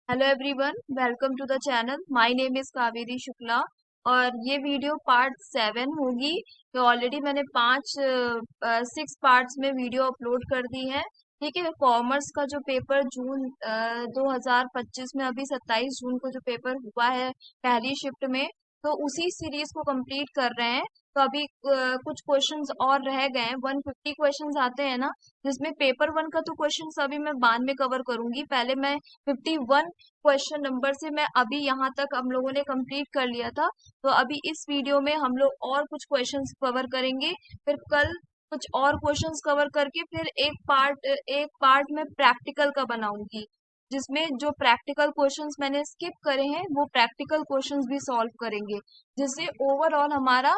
Hello everyone, welcome to the channel. My name is Kaveri Shukla और ये video part 7 होगी। तो ऑलरेडी मैंने 6 पार्ट्स में वीडियो अपलोड कर दी है। ठीक है, कॉमर्स का जो पेपर जून 2025 में अभी 27 जून को जो पेपर हुआ है पहली शिफ्ट में, तो उसी सीरीज को कंप्लीट कर रहे हैं। तो अभी कुछ क्वेश्चंस और रह गए हैं। 150 क्वेश्चंस आते हैं ना, जिसमें पेपर 1 का तो क्वेश्चंस अभी मैं बाद में कवर करूंगी। पहले मैं 51 क्वेश्चन नंबर से मैं अभी यहाँ तक हम लोगों ने कंप्लीट कर लिया था। तो अभी इस वीडियो में हम लोग और कुछ क्वेश्चंस कवर करेंगे। फिर कल कुछ और क्वेश्चंस कवर करके फिर एक पार्ट में प्रैक्टिकल का बनाऊंगी, जिसमें जो प्रैक्टिकल क्वेश्चंस मैंने स्किप करे हैं वो प्रैक्टिकल क्वेश्चंस भी सॉल्व करेंगे, जिससे ओवरऑल हमारा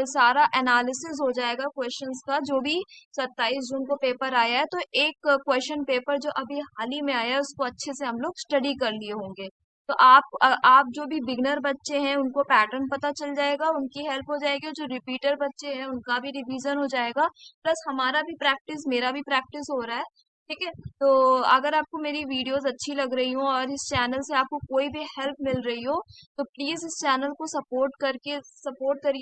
सारा एनालिसिस हो जाएगा क्वेश्चंस का। जो भी 27 जून को पेपर आया है, तो एक क्वेश्चन पेपर जो अभी हाल ही में आया है उसको अच्छे से हम लोग स्टडी कर लिए होंगे। तो आप जो भी बिगनर बच्चे हैं उनको पैटर्न पता चल जाएगा, उनकी हेल्प हो जाएगी। जो रिपीटर बच्चे हैं उनका भी रिवीजन हो जाएगा, प्लस हमारा भी प्रैक्टिस, मेरा भी प्रैक्टिस हो रहा है। ठीक है, तो अगर आपको मेरी वीडियोस अच्छी लग रही हो और इस चैनल से आपको कोई भी हेल्प मिल रही हो, तो प्लीज इस चैनल को सपोर्ट करिए,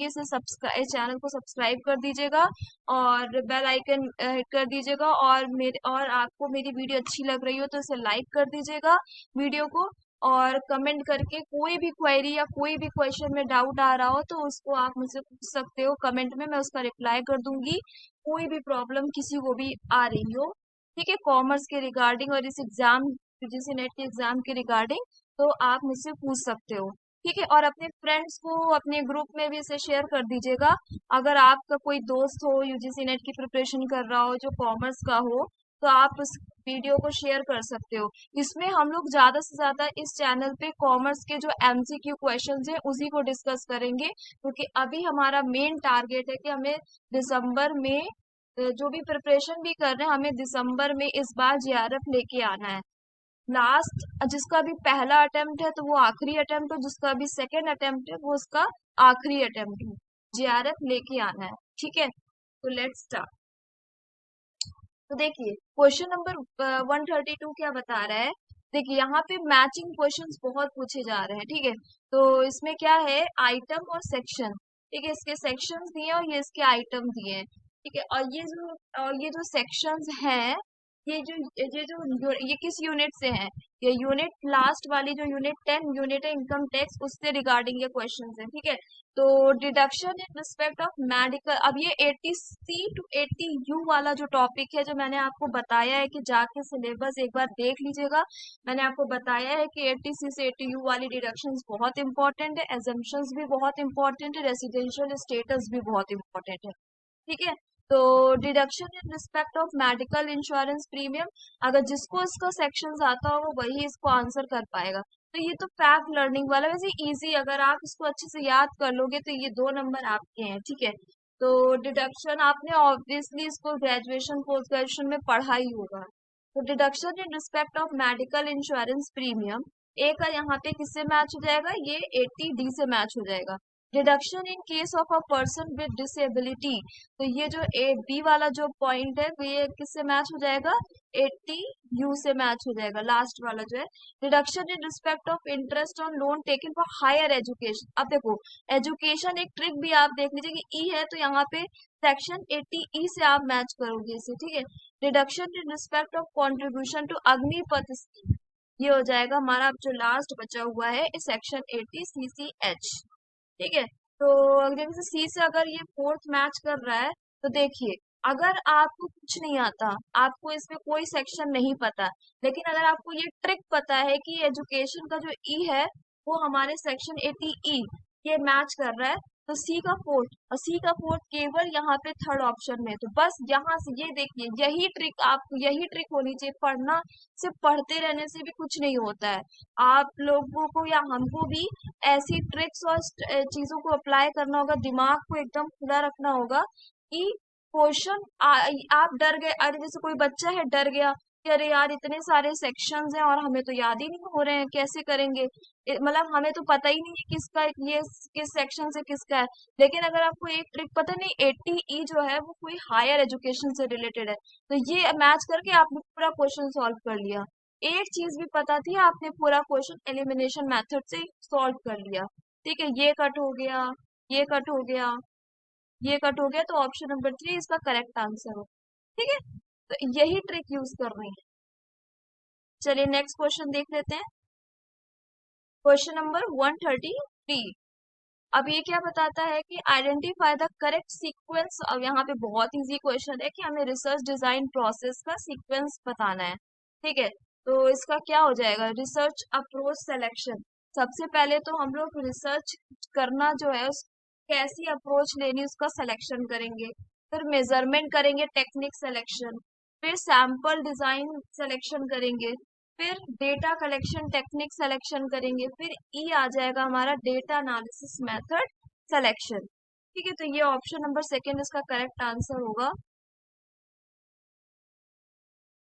इसे सब्सक्राइब, इस चैनल को सब्सक्राइब कर दीजिएगा और बेल आइकन हिट कर दीजिएगा। और आपको मेरी वीडियो अच्छी लग रही हो तो इसे लाइक कर दीजिएगा वीडियो को। और कमेंट करके कोई भी क्वेरी या कोई भी क्वेश्चन में डाउट आ रहा हो तो उसको आप मुझसे पूछ सकते हो कमेंट में, मैं उसका रिप्लाई कर दूंगी। कोई भी प्रॉब्लम किसी को भी आ रही हो, ठीक है, कॉमर्स के रिगार्डिंग और इस एग्जाम, यूजीसी नेट के एग्जाम के रिगार्डिंग, तो आप मुझसे पूछ सकते हो। ठीक है, और अपने फ्रेंड्स को अपने ग्रुप में भी इसे शेयर कर दीजिएगा। अगर आपका कोई दोस्त हो यूजीसी नेट की प्रिपरेशन कर रहा हो जो कॉमर्स का हो, तो आप उस वीडियो को शेयर कर सकते हो। इसमें हम लोग ज्यादा से ज्यादा इस चैनल पे कॉमर्स के जो एमसीक्यू क्वेश्चंस हैं उसी को डिस्कस करेंगे, क्योंकि अभी हमारा मेन टारगेट है कि हमें दिसंबर में जो भी प्रिपरेशन भी कर रहे हैं, हमें दिसंबर में इस बार जीआरएफ लेके आना है। लास्ट जिसका भी पहला अटेम्प्ट है तो वो आखिरी अटेम्प्ट है, जिसका भी सेकेंड अटेम्प्ट है वो उसका आखिरी अटेम्प्ट है। जीआरएफ लेके आना है। ठीक है, तो लेट्स स्टार्ट। तो देखिए, क्वेश्चन नंबर 132 क्या बता रहा है। देखिए, यहाँ पे मैचिंग क्वेश्चंस बहुत पूछे जा रहे हैं। ठीक है, तो इसमें क्या है, आइटम और सेक्शन। ठीक है, इसके सेक्शंस दिए हैं और ये इसके आइटम दिए हैं। ठीक है, और ये जो सेक्शंस हैं, ये किस यूनिट से है, ये यूनिट लास्ट वाली जो यूनिट 10 यूनिट है इनकम टैक्स, उससे रिगार्डिंग ये क्वेश्चंस है। ठीक है, तो deduction in respect of medical, अब ये 80C टू 80U वाला जो टॉपिक है, जो मैंने आपको बताया है कि जाके सिलेबस एक बार देख लीजिएगा। मैंने आपको बताया है कि 80C से 80U वाली डिडक्शंस बहुत इंपॉर्टेंट है, एजम्पशंस भी बहुत इंपॉर्टेंट है, रेसिडेंशियल स्टेटस भी बहुत इंपॉर्टेंट है। ठीक है, तो deduction in respect of medical insurance premium, अगर जिसको इसका सेक्शंस आता होगा वही इसको आंसर कर पाएगा। तो ये तो फैक्ट लर्निंग वाला, वैसे इजी, अगर आप इसको अच्छे से याद कर लोगे तो ये 2 नंबर आपके हैं। ठीक है, तो डिडक्शन आपने ऑब्वियसली इसको ग्रेजुएशन पोस्ट ग्रेजुएशन में पढ़ा ही होगा। तो deduction in respect of medical insurance premium, A का यहाँ पे किससे मैच हो जाएगा, ये 80D से मैच हो जाएगा। Deduction in case of a person with disability, तो ये जो ए बी वाला जो पॉइंट है वो ये किससे मैच हो जाएगा, 80U से मैच हो जाएगा, लास्ट वाला जो है। Deduction in respect of interest on loan taken for higher education, अब देखो, एजुकेशन एक ट्रिक भी आप देख लीजिए कि ई है तो यहाँ पे सेक्शन 80E से आप मैच करोगे इसे। ठीक है, deduction in respect of contribution to Agnipath scheme, ये हो जाएगा हमारा अब जो लास्ट बचा हुआ है सेक्शन 80CCH। ठीक है, तो जैसे सी से अगर ये फोर्थ मैच कर रहा है, तो देखिए, अगर आपको कुछ नहीं आता, आपको इसमें कोई सेक्शन नहीं पता, लेकिन अगर आपको ये ट्रिक पता है कि एजुकेशन का जो ई है वो हमारे सेक्शन 80E ये मैच कर रहा है, तो सी का फोर्थ, और सी का फोर्थ केवल यहाँ पे थर्ड ऑप्शन में है। तो बस यहाँ से ये देखिए, यही ट्रिक आपको, यही ट्रिक होनी चाहिए। पढ़ना, सिर्फ पढ़ते रहने से भी कुछ नहीं होता है। आप लोगों को या हमको भी ऐसी ट्रिक्स और चीजों को अप्लाई करना होगा, दिमाग को एकदम खुला रखना होगा कि क्वेश्चन आप डर गए, अरे जैसे कोई बच्चा है डर गया कि अरे यार इतने सारे सेक्शंस हैं और हमें तो याद ही नहीं हो रहे हैं, कैसे करेंगे, मतलब हमें तो पता ही नहीं है किसका ये किस सेक्शन से किसका है। लेकिन अगर आपको एक ट्रिक पता नहीं, 80E जो है वो कोई हायर एजुकेशन से रिलेटेड है, तो ये मैच करके आपने पूरा क्वेश्चन सॉल्व कर लिया। एक चीज भी पता थी, आपने पूरा क्वेश्चन एलिमिनेशन मेथड से सॉल्व कर लिया। ठीक है, ये कट हो गया, ये कट हो गया, ये कट हो गया, तो ऑप्शन नंबर 3 इसका करेक्ट आंसर हो। ठीक है, तो यही ट्रिक यूज कर रही है। चलिए नेक्स्ट क्वेश्चन देख लेते हैं। Question number 133। अब ये क्या बताता है कि आइडेंटिफाई द करेक्ट सीक्वेंस। अब यहाँ पे बहुत इजी क्वेश्चन है कि हमें रिसर्च डिजाइन प्रोसेस का सीक्वेंस बताना है। ठीक है, तो इसका क्या हो जाएगा, रिसर्च अप्रोच सिलेक्शन। सबसे पहले तो हम लोग रिसर्च करना जो है उस कैसी अप्रोच लेनी उसका सिलेक्शन करेंगे, फिर मेजरमेंट करेंगे, टेक्निक सिलेक्शन, फिर सैंपल डिजाइन सिलेक्शन करेंगे, फिर डेटा कलेक्शन टेक्निक सिलेक्शन करेंगे, फिर ई आ जाएगा हमारा डेटा एनालिसिस मेथड सिलेक्शन। ठीक है, तो ये ऑप्शन नंबर सेकंड इसका करेक्ट आंसर होगा।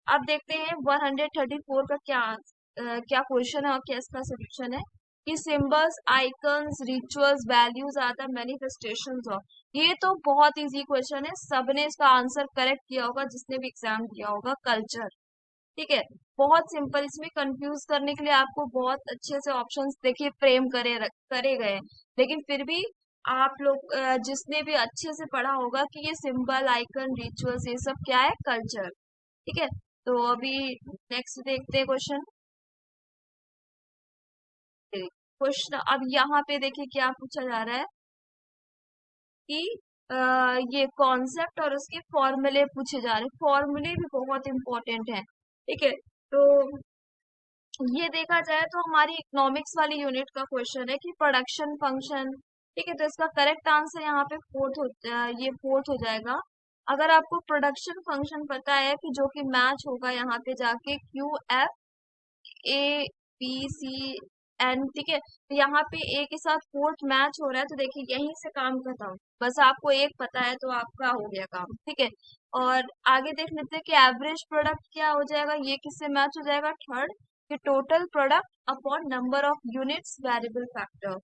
अब देखते हैं 134 का क्या क्वेश्चन है और क्या इसका सोल्यूशन है कि symbols, icons, rituals, values are the manifestations of. ये तो बहुत इजी क्वेश्चन है, सबने इसका आंसर करेक्ट किया होगा जिसने भी एग्जाम दिया होगा। कल्चर, ठीक है, बहुत सिंपल। इसमें कंफ्यूज करने के लिए आपको बहुत अच्छे से ऑप्शंस देखिए फ्रेम करे गए हैं, लेकिन फिर भी आप लोग जिसने भी अच्छे से पढ़ा होगा कि ये सिंबल, आइकन, रिचुअल्स ये सब क्या है, कल्चर। ठीक है, तो अभी नेक्स्ट देखते हैं क्वेश्चन। क्वेश्चन अब यहाँ पे देखिए क्या पूछा जा रहा है कि अ, ये कॉन्सेप्ट और उसके फॉर्मूले पूछे जा रहे हैं। फॉर्मूले भी बहुत इंपॉर्टेंट है। ठीक है, तो ये देखा जाए तो हमारी इकोनॉमिक्स वाली यूनिट का क्वेश्चन है कि प्रोडक्शन फंक्शन। ठीक है, तो इसका करेक्ट आंसर यहाँ पे ये फोर्थ हो जाएगा। अगर आपको प्रोडक्शन फंक्शन पता है कि जो कि मैच होगा यहाँ पे जाके QFABCN। ठीक है, तो यहाँ पे ए के साथ फोर्थ मैच हो रहा है, तो देखिए यहीं से काम खत्म। बस आपको एक पता है तो आपका हो गया काम। ठीक है, और आगे देख लेते हैं कि एवरेज प्रोडक्ट क्या हो जाएगा, ये किससे मैच हो जाएगा, थर्ड, कि total product upon number of units variable factor.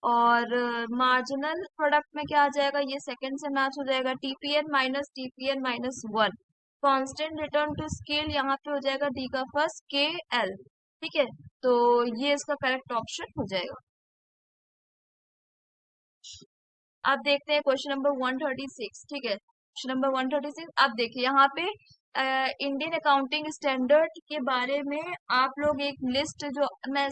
और मार्जिनल प्रोडक्ट में क्या आ जाएगा, ये सेकंड से मैच हो जाएगा, TPN-TPN-1। Constant return to scale यहाँ पे हो जाएगा डी का फर्स्ट KL। ठीक है, तो ये इसका करेक्ट ऑप्शन हो जाएगा। अब देखते हैं क्वेश्चन नंबर 136। ठीक है, क्वेश्चन नंबर 136। अब देखिए यहाँ पे इंडियन अकाउंटिंग स्टैंडर्ड के बारे में आप लोग एक लिस्ट, जो मैं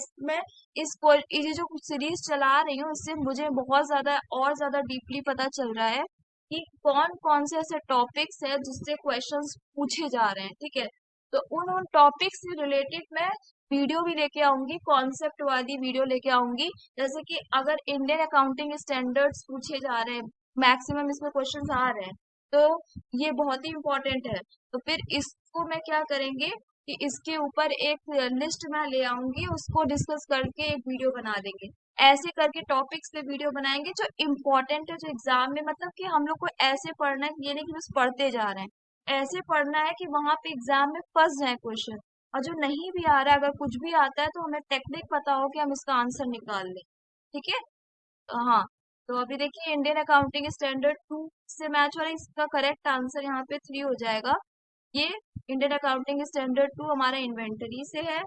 ये जो सीरीज चला रही हूँ इससे मुझे बहुत ज्यादा और ज्यादा डीपली पता चल रहा है कि कौन कौन से ऐसे टॉपिक्स है जिससे क्वेश्चंस पूछे जा रहे हैं। ठीक है, तो उन टॉपिक्स से रिलेटेड मैं वीडियो भी लेके आऊंगी, कॉन्सेप्ट वाली वीडियो लेके आऊंगी। जैसे कि अगर इंडियन अकाउंटिंग स्टैंडर्ड्स पूछे जा रहे हैं, मैक्सिमम इसमें क्वेश्चंस आ रहे हैं, तो ये बहुत ही इंपॉर्टेंट है। तो फिर इसको मैं क्या करेंगे कि इसके ऊपर एक लिस्ट मैं ले आऊंगी, उसको डिस्कस करके एक वीडियो बना देंगे। ऐसे करके टॉपिक्स पे वीडियो बनाएंगे जो इम्पोर्टेंट है, जो एग्जाम में, मतलब कि हम लोग को ऐसे पढ़ना है, ये नहीं कि बस पढ़ते जा रहे हैं, ऐसे पढ़ना है कि वहां पे एग्जाम में फंस जाए क्वेश्चन। और जो नहीं भी आ रहा है, अगर कुछ भी आता है तो हमें टेक्निक पता हो कि हम इसका आंसर निकाल लें। ठीक है, हाँ, तो अभी देखिए इंडियन अकाउंटिंग स्टैंडर्ड 2 से मैच हो रहा है, इसका करेक्ट आंसर यहाँ पे 3 हो जाएगा। ये इंडियन अकाउंटिंग स्टैंडर्ड 2 हमारा इन्वेंटरी से है,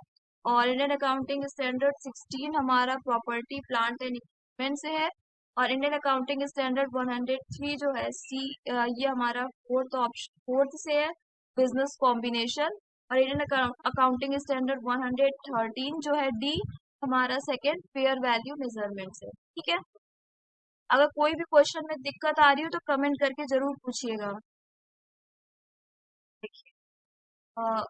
और इंडियन अकाउंटिंग स्टैंडर्ड 16 हमारा प्रॉपर्टी प्लांट एंड इक्विपमेंट से है, और इंडियन अकाउंटिंग स्टैंडर्ड 103 जो है ये हमारा फोर्थ से है, बिजनेस कॉम्बिनेशन। और इंडियन अकाउंटिंग स्टैंडर्ड 113 जो है डी, हमारा सेकेंड, फेयर वैल्यू मेजरमेंट से। ठीक है, अगर कोई भी क्वेश्चन में दिक्कत आ रही हो तो कमेंट करके जरूर पूछिएगा। देखिए,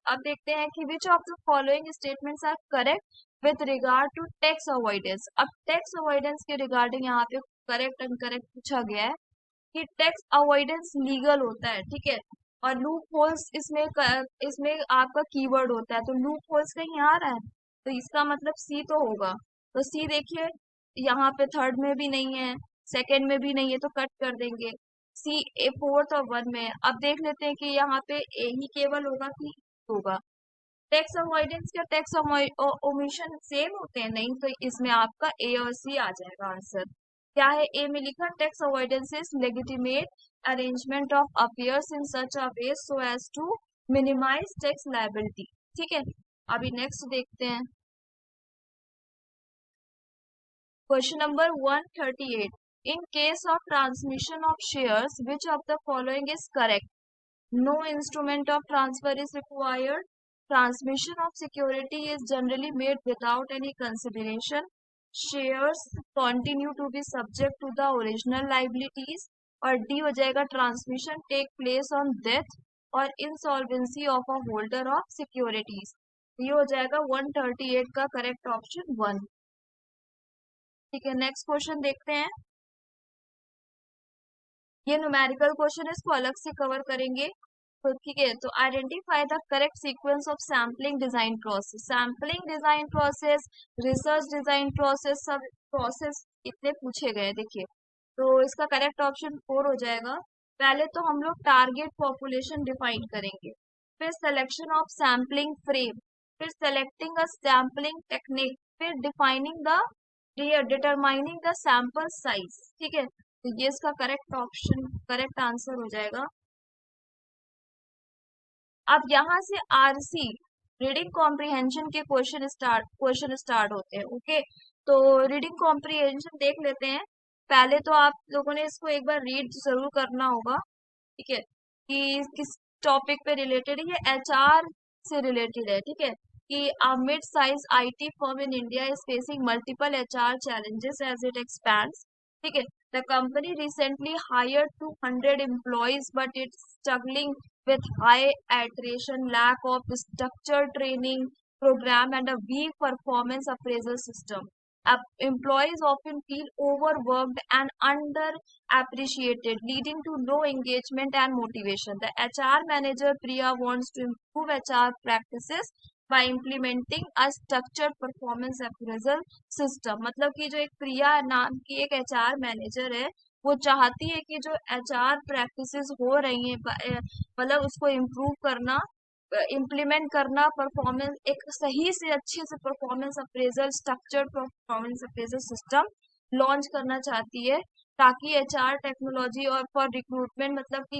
अब देखते हैं कि which of the following statements are correct with regard to tax avoidance. अब टैक्स अवॉइडेंस के रिगार्डिंग यहाँ पे करेक्ट एंड करेक्ट पूछा गया है कि टैक्स अवॉइडेंस लीगल होता है। ठीक है, और लूप होल्स इसमें आपका कीवर्ड होता है, तो लूप होल्स कहीं आ रहा है, तो इसका मतलब सी तो होगा। तो सी देखिए यहाँ पे थर्ड में भी नहीं है, सेकंड में भी नहीं है, तो कट कर देंगे। सी ए फोर्थ और वन में है। अब देख लेते हैं कि यहाँ पे ए ही केवल होगा कि होगा। टैक्स अवॉइडेंस या टैक्स ओमिशन सेम होते हैं, नहीं, तो इसमें आपका ए और सी आ जाएगा आंसर। क्या है ए में लिखा, tax avoidance is legitimate arrangement of affairs in such a way so as to minimize tax liability. ठीक है, अभी नेक्स्ट देखते हैं question number 138। In case of transmission of shares which of the following is correct? No instrument of transfer is required. Transmission of security is generally made without any consideration. Shares continue to be subject to the original liabilities. और D हो जाएगा transmission take place on death और insolvency of a holder of securities. ये हो जाएगा 138 का correct option 1। ठीक है, नेक्स्ट क्वेश्चन देखते हैं। ये न्यूमेरिकल क्वेश्चन है, इसको अलग से कवर करेंगे। तो ठीक है, तो identify the correct sequence of sampling design process. Sampling design process, research design process, सब प्रोसेस इतने पूछे गए। देखिए, तो इसका करेक्ट ऑप्शन 4 हो जाएगा। पहले तो हम लोग टारगेट पॉपुलेशन डिफाइन करेंगे, फिर सिलेक्शन ऑफ सैम्पलिंग फ्रेम, फिर सेलेक्टिंग अ सैम्पलिंग टेक्निक, फिर defining the determining the sample size. ठीक है, तो ये इसका करेक्ट ऑप्शन, करेक्ट आंसर हो जाएगा। अब यहाँ से आरसी रीडिंग कॉम्प्रिहेंशन के क्वेश्चन स्टार्ट होते हैं। ओके, तो रीडिंग कॉम्प्रिहेंशन देख लेते हैं। पहले तो आप लोगों ने इसको एक बार रीड जरूर करना होगा। ठीक है, कि किस टॉपिक पे रिलेटेड है, ये एचआर से रिलेटेड है। ठीक है, कि a mid-size IT firm in India is facing multiple HR challenges as it expands. ठीक है, the company recently hired 200 employees, but it's struggling with high attrition, lack of structured training program, and a weak performance appraisal system. Employees often feel overworked and underappreciated, leading to low engagement and motivation. The HR manager Priya wants to improve HR practices by implementing a structured performance appraisal system। मतलब कि जो एक प्रिया नाम की एक HR manager है, वो चाहती है कि जो एचआर प्रैक्टिसेस हो रही हैं, मतलब उसको इम्प्रूव करना, इम्प्लीमेंट करना, परफॉर्मेंस एक सही से अच्छे से performance appraisal, structured performance appraisal system launch करना चाहती है, ताकि एचआर टेक्नोलॉजी और फॉर रिक्रूटमेंट, मतलब कि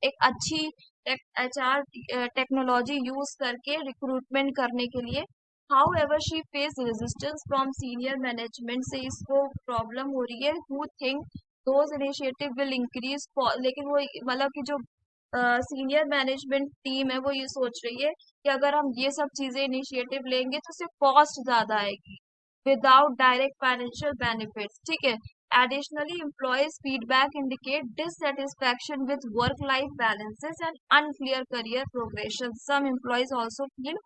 एक अच्छी एचआर टेक्नोलॉजी यूज करके रिक्रूटमेंट करने के लिए। How ever she face resistance from senior management, से इसको प्रॉब्लम हो रही है। Who think those initiative will increase, लेकिन वो मतलब कि जो सीनियर मैनेजमेंट टीम है वो ये सोच रही है कि अगर हम ये सब चीजें इनिशिएटिव लेंगे तो सिर्फ कॉस्ट ज्यादा आएगी विदाउट डायरेक्ट फाइनेंशियल बेनिफिट्स। ठीक है, additionally employees feedback indicate dissatisfaction with work life balances and unclear career progression. Some employees also feel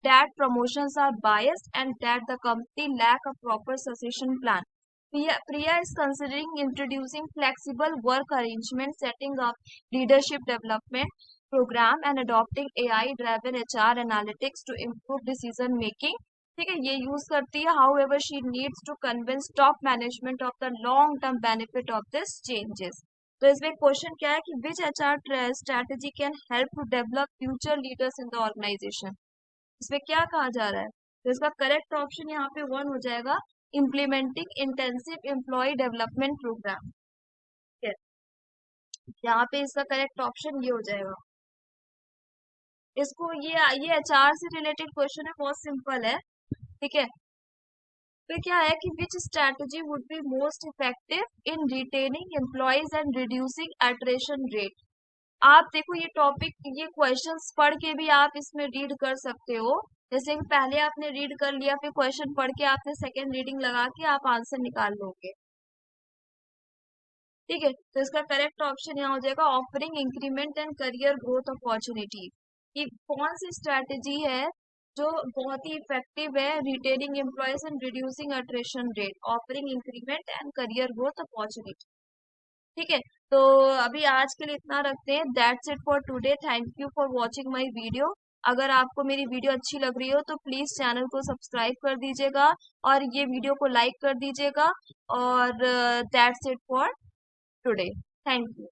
that promotions are biased and that the company lack a proper succession plan. Priya is considering introducing flexible work arrangements, setting up leadership development program and adopting AI-driven HR analytics to improve decision making. ठीक है, ये use करती है। However, she needs to convince top management of the long-term benefit of this changes. तो इसमें question क्या है कि which HR strategy can help to develop future leaders in the organization? इसमें क्या कहा जा रहा है? तो इसका करेक्ट ऑप्शन यहाँ पे 1 हो जाएगा, implementing intensive employee development program. यहाँ पे इसका करेक्ट ऑप्शन ये हो जाएगा। इसको ये एचआर से रिलेटेड क्वेश्चन है, बहुत सिंपल है। ठीक है, फिर क्या है कि which strategy would be most effective in retaining employees and reducing attrition rate. आप देखो, ये टॉपिक, ये क्वेश्चंस पढ़ के भी आप इसमें रीड कर सकते हो। जैसे कि पहले आपने रीड कर लिया, फिर क्वेश्चन पढ़ के आपने सेकेंड रीडिंग लगा के आप आंसर निकाल लोगे। ठीक है, तो इसका करेक्ट ऑप्शन यहाँ हो जाएगा offering increment and career growth opportunity. कि कौन सी स्ट्रेटेजी है जो बहुत ही इफेक्टिव है retaining employees and reducing attrition rate, offering increment and career growth opportunity. ठीक है, तो अभी आज के लिए इतना रखते हैं। That's it for today. Thank you for watching my video. अगर आपको मेरी वीडियो अच्छी लग रही हो तो प्लीज चैनल को सब्सक्राइब कर दीजिएगा और ये वीडियो को लाइक कर दीजिएगा। और that's it for today. Thank you.